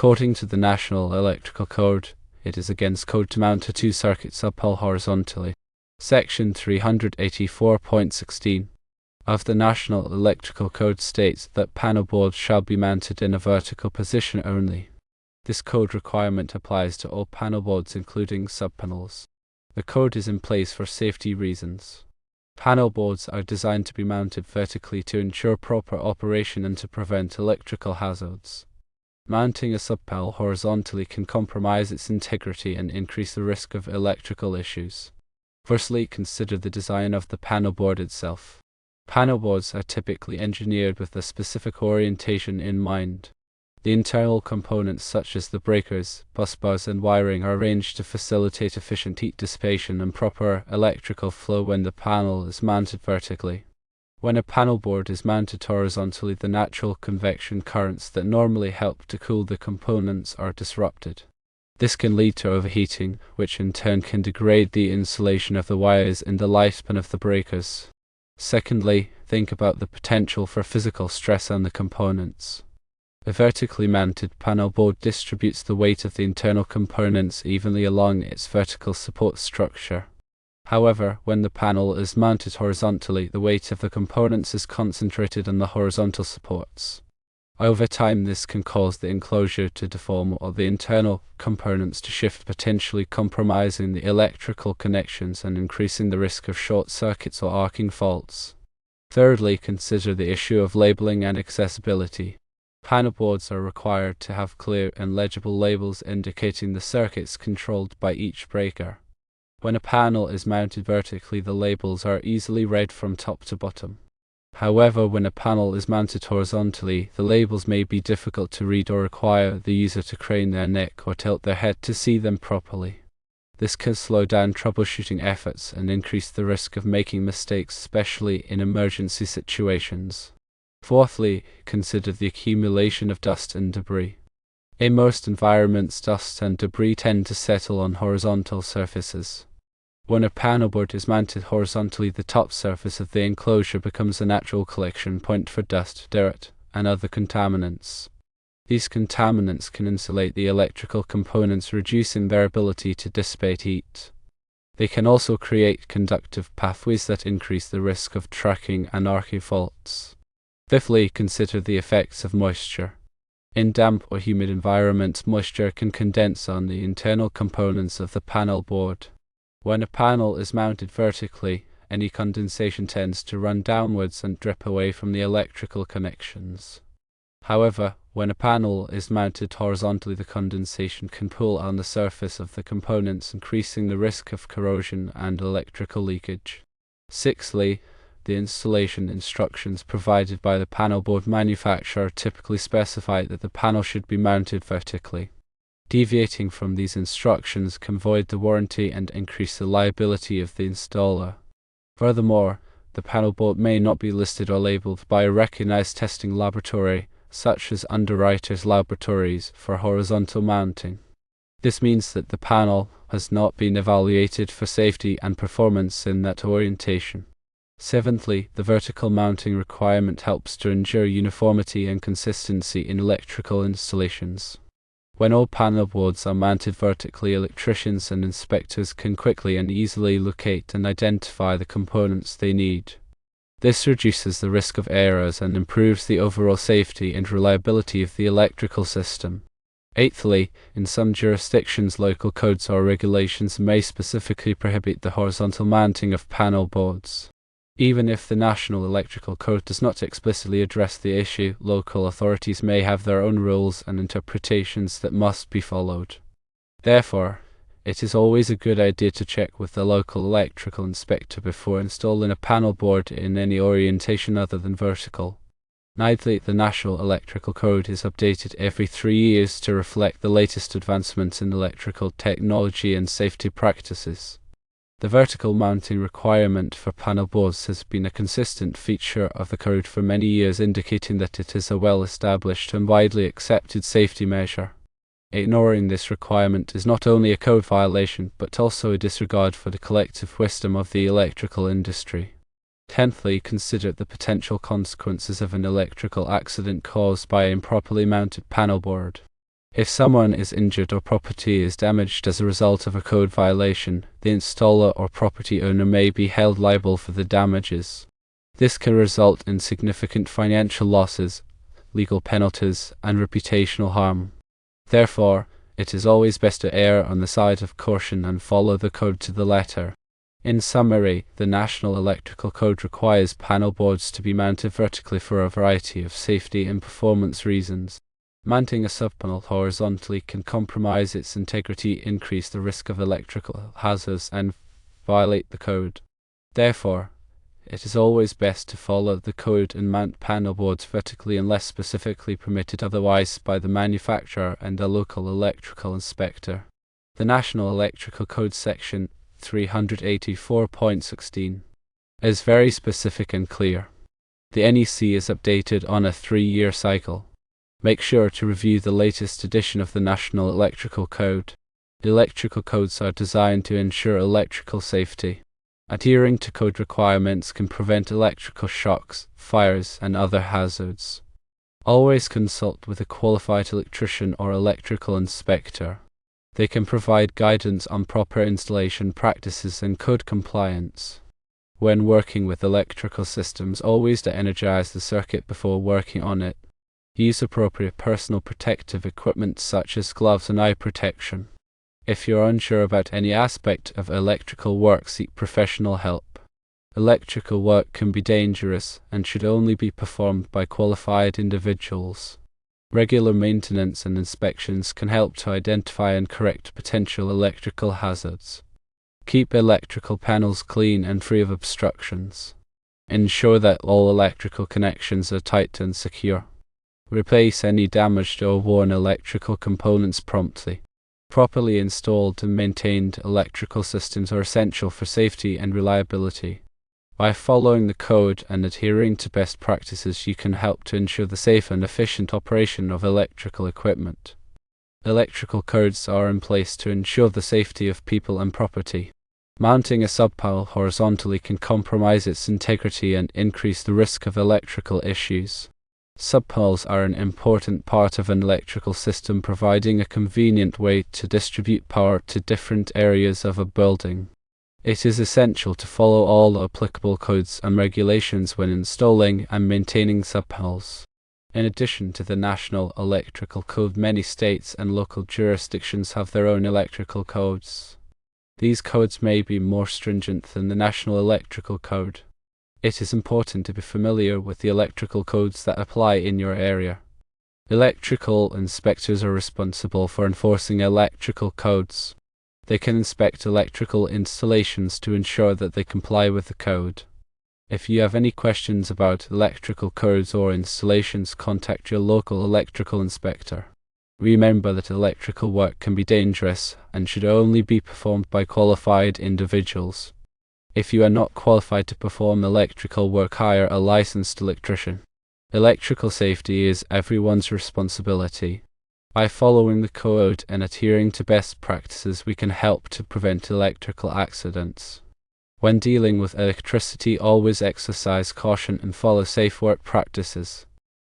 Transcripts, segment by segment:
According to the National Electrical Code, it is against code to mount a two-circuit subpanel horizontally. Section 384.16 of the National Electrical Code states that panel boards shall be mounted in a vertical position only. This code requirement applies to all panel boards including subpanels. The code is in place for safety reasons. Panel boards are designed to be mounted vertically to ensure proper operation and to prevent electrical hazards. Mounting a subpanel horizontally can compromise its integrity and increase the risk of electrical issues. Firstly, consider the design of the panel board itself. Panel boards are typically engineered with a specific orientation in mind. The internal components such as the breakers, busbars and wiring are arranged to facilitate efficient heat dissipation and proper electrical flow when the panel is mounted vertically. When a panel board is mounted horizontally, the natural convection currents that normally help to cool the components are disrupted. This can lead to overheating, which in turn can degrade the insulation of the wires in the lifespan of the breakers. Secondly, think about the potential for physical stress on the components. A vertically mounted panel board distributes the weight of the internal components evenly along its vertical support structure. However, when the panel is mounted horizontally, the weight of the components is concentrated on the horizontal supports. Over time, this can cause the enclosure to deform or the internal components to shift, potentially compromising the electrical connections and increasing the risk of short circuits or arcing faults. Thirdly, consider the issue of labeling and accessibility. Panel boards are required to have clear and legible labels indicating the circuits controlled by each breaker. When a panel is mounted vertically, the labels are easily read from top to bottom. However, when a panel is mounted horizontally, the labels may be difficult to read or require the user to crane their neck or tilt their head to see them properly. This can slow down troubleshooting efforts and increase the risk of making mistakes, especially in emergency situations. Fourthly, consider the accumulation of dust and debris. In most environments, dust and debris tend to settle on horizontal surfaces. When a panel board is mounted horizontally, the top surface of the enclosure becomes a natural collection point for dust, dirt, and other contaminants. These contaminants can insulate the electrical components, reducing their ability to dissipate heat. They can also create conductive pathways that increase the risk of tracking and arcing faults. Fifthly, consider the effects of moisture. In damp or humid environments, moisture can condense on the internal components of the panel board. When a panel is mounted vertically, any condensation tends to run downwards and drip away from the electrical connections. However, when a panel is mounted horizontally, the condensation can pool on the surface of the components, increasing the risk of corrosion and electrical leakage. Sixthly, the installation instructions provided by the panel board manufacturer typically specify that the panel should be mounted vertically. Deviating from these instructions can void the warranty and increase the liability of the installer. Furthermore, the panel board may not be listed or labeled by a recognized testing laboratory, such as Underwriters Laboratories, for horizontal mounting. This means that the panel has not been evaluated for safety and performance in that orientation. Seventhly, the vertical mounting requirement helps to ensure uniformity and consistency in electrical installations. When all panel boards are mounted vertically, electricians and inspectors can quickly and easily locate and identify the components they need. This reduces the risk of errors and improves the overall safety and reliability of the electrical system. Eighthly, in some jurisdictions, local codes or regulations may specifically prohibit the horizontal mounting of panel boards. Even if the National Electrical Code does not explicitly address the issue, local authorities may have their own rules and interpretations that must be followed. Therefore, it is always a good idea to check with the local electrical inspector before installing a panel board in any orientation other than vertical. Ninthly, the National Electrical Code is updated every 3 years to reflect the latest advancements in electrical technology and safety practices. The vertical mounting requirement for panel boards has been a consistent feature of the code for many years, indicating that it is a well-established and widely accepted safety measure. Ignoring this requirement is not only a code violation, but also a disregard for the collective wisdom of the electrical industry. Tenthly, consider the potential consequences of an electrical accident caused by an improperly mounted panel board. If someone is injured or property is damaged as a result of a code violation, the installer or property owner may be held liable for the damages. This can result in significant financial losses, legal penalties, and reputational harm. Therefore, it is always best to err on the side of caution and follow the code to the letter. In summary, the National Electrical Code requires panel boards to be mounted vertically for a variety of safety and performance reasons. Mounting a subpanel horizontally can compromise its integrity, increase the risk of electrical hazards, and violate the code. Therefore, it is always best to follow the code and mount panel boards vertically unless specifically permitted otherwise by the manufacturer and a local electrical inspector. The National Electrical Code Section 384.16 is very specific and clear. The NEC is updated on a 3-year cycle. Make sure to review the latest edition of the National Electrical Code. Electrical codes are designed to ensure electrical safety. Adhering to code requirements can prevent electrical shocks, fires, and other hazards. Always consult with a qualified electrician or electrical inspector. They can provide guidance on proper installation practices and code compliance. When working with electrical systems, always de-energize the circuit before working on it. Use appropriate personal protective equipment such as gloves and eye protection. If you're unsure about any aspect of electrical work, seek professional help. Electrical work can be dangerous and should only be performed by qualified individuals. Regular maintenance and inspections can help to identify and correct potential electrical hazards. Keep electrical panels clean and free of obstructions. Ensure that all electrical connections are tight and secure. Replace any damaged or worn electrical components promptly. Properly installed and maintained electrical systems are essential for safety and reliability. By following the code and adhering to best practices, you can help to ensure the safe and efficient operation of electrical equipment. Electrical codes are in place to ensure the safety of people and property. Mounting a subpanel horizontally can compromise its integrity and increase the risk of electrical issues. Subpanels are an important part of an electrical system, providing a convenient way to distribute power to different areas of a building. It is essential to follow all applicable codes and regulations when installing and maintaining subpanels. In addition to the National Electrical Code, many states and local jurisdictions have their own electrical codes. These codes may be more stringent than the National Electrical Code. It is important to be familiar with the electrical codes that apply in your area. Electrical inspectors are responsible for enforcing electrical codes. They can inspect electrical installations to ensure that they comply with the code. If you have any questions about electrical codes or installations, contact your local electrical inspector. Remember that electrical work can be dangerous and should only be performed by qualified individuals. If you are not qualified to perform electrical work, hire a licensed electrician. Electrical safety is everyone's responsibility. By following the code and adhering to best practices, we can help to prevent electrical accidents. When dealing with electricity, always exercise caution and follow safe work practices.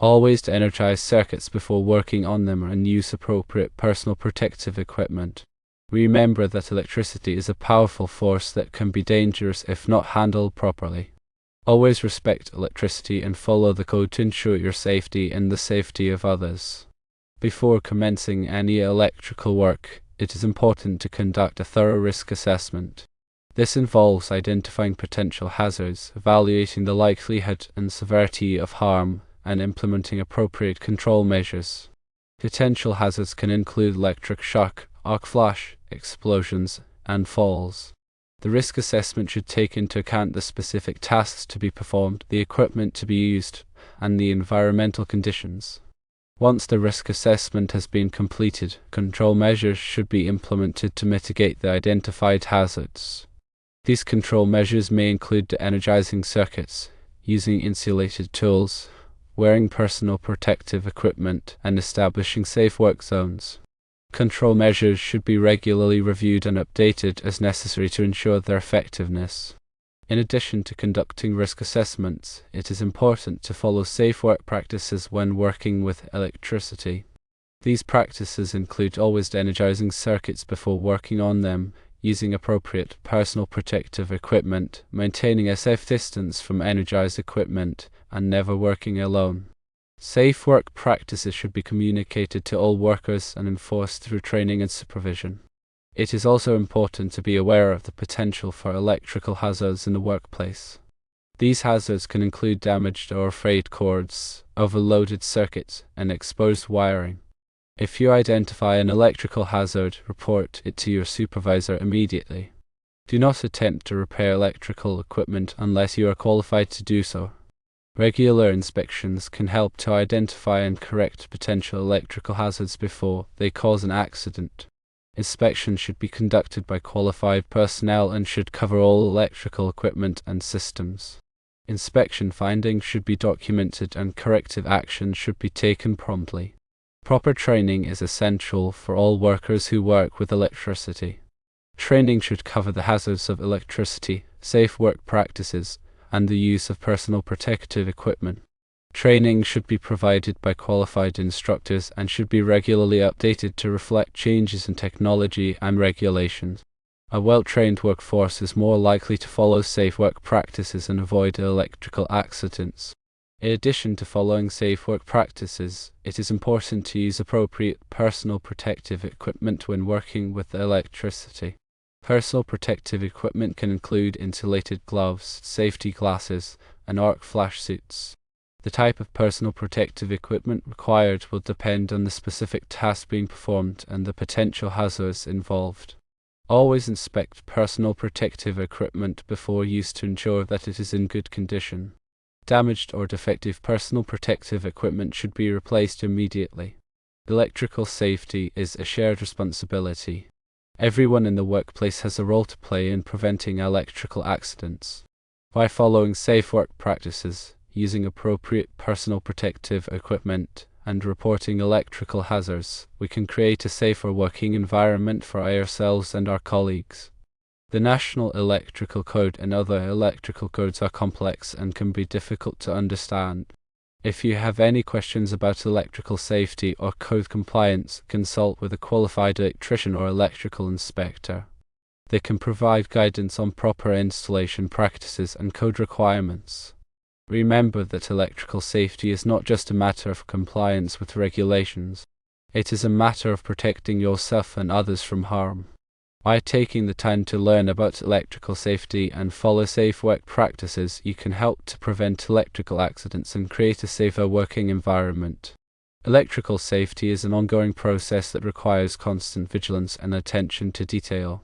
Always de-energize circuits before working on them and use appropriate personal protective equipment. Remember that electricity is a powerful force that can be dangerous if not handled properly. Always respect electricity and follow the code to ensure your safety and the safety of others. Before commencing any electrical work, it is important to conduct a thorough risk assessment. This involves identifying potential hazards, evaluating the likelihood and severity of harm, and implementing appropriate control measures. Potential hazards can include electric shock, arc flash, explosions, and falls. The risk assessment should take into account the specific tasks to be performed, the equipment to be used, and the environmental conditions. Once the risk assessment has been completed, control measures should be implemented to mitigate the identified hazards. These control measures may include de-energizing circuits, using insulated tools, wearing personal protective equipment, and establishing safe work zones. Control measures should be regularly reviewed and updated as necessary to ensure their effectiveness. In addition to conducting risk assessments, it is important to follow safe work practices when working with electricity. These practices include always energizing circuits before working on them, using appropriate personal protective equipment, maintaining a safe distance from energized equipment, and never working alone. Safe work practices should be communicated to all workers and enforced through training and supervision. It is also important to be aware of the potential for electrical hazards in the workplace. These hazards can include damaged or frayed cords, overloaded circuits, and exposed wiring. If you identify an electrical hazard, report it to your supervisor immediately. Do not attempt to repair electrical equipment unless you are qualified to do so. Regular inspections can help to identify and correct potential electrical hazards before they cause an accident. Inspections should be conducted by qualified personnel and should cover all electrical equipment and systems. Inspection findings should be documented and corrective action should be taken promptly. Proper training is essential for all workers who work with electricity. Training should cover the hazards of electricity, safe work practices, and the use of personal protective equipment. Training should be provided by qualified instructors and should be regularly updated to reflect changes in technology and regulations. A well-trained workforce is more likely to follow safe work practices and avoid electrical accidents. In addition to following safe work practices, it is important to use appropriate personal protective equipment when working with electricity. Personal protective equipment can include insulated gloves, safety glasses, and arc flash suits. The type of personal protective equipment required will depend on the specific task being performed and the potential hazards involved. Always inspect personal protective equipment before use to ensure that it is in good condition. Damaged or defective personal protective equipment should be replaced immediately. Electrical safety is a shared responsibility. Everyone in the workplace has a role to play in preventing electrical accidents. By following safe work practices, using appropriate personal protective equipment, and reporting electrical hazards, we can create a safer working environment for ourselves and our colleagues. The National Electrical Code and other electrical codes are complex and can be difficult to understand. If you have any questions about electrical safety or code compliance, consult with a qualified electrician or electrical inspector. They can provide guidance on proper installation practices and code requirements. Remember that electrical safety is not just a matter of compliance with regulations. It is a matter of protecting yourself and others from harm. By taking the time to learn about electrical safety and follow safe work practices, you can help to prevent electrical accidents and create a safer working environment. Electrical safety is an ongoing process that requires constant vigilance and attention to detail.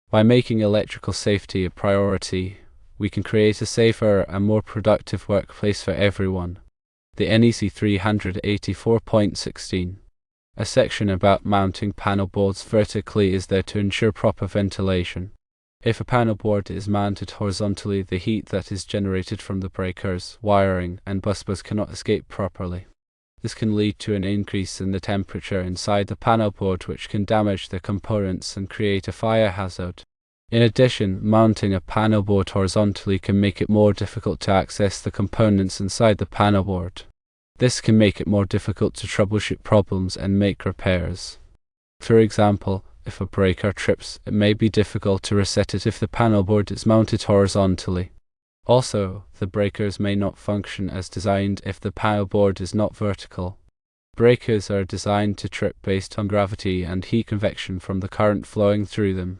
By making electrical safety a priority, we can create a safer and more productive workplace for everyone. The NEC 384.16. A section about mounting panel boards vertically is there to ensure proper ventilation. If a panel board is mounted horizontally, the heat that is generated from the breakers, wiring, and busbars cannot escape properly. This can lead to an increase in the temperature inside the panel board, which can damage the components and create a fire hazard. In addition, mounting a panel board horizontally can make it more difficult to access the components inside the panel board. This can make it more difficult to troubleshoot problems and make repairs. For example, if a breaker trips, it may be difficult to reset it if the panel board is mounted horizontally. Also, the breakers may not function as designed if the panel board is not vertical. Breakers are designed to trip based on gravity and heat convection from the current flowing through them.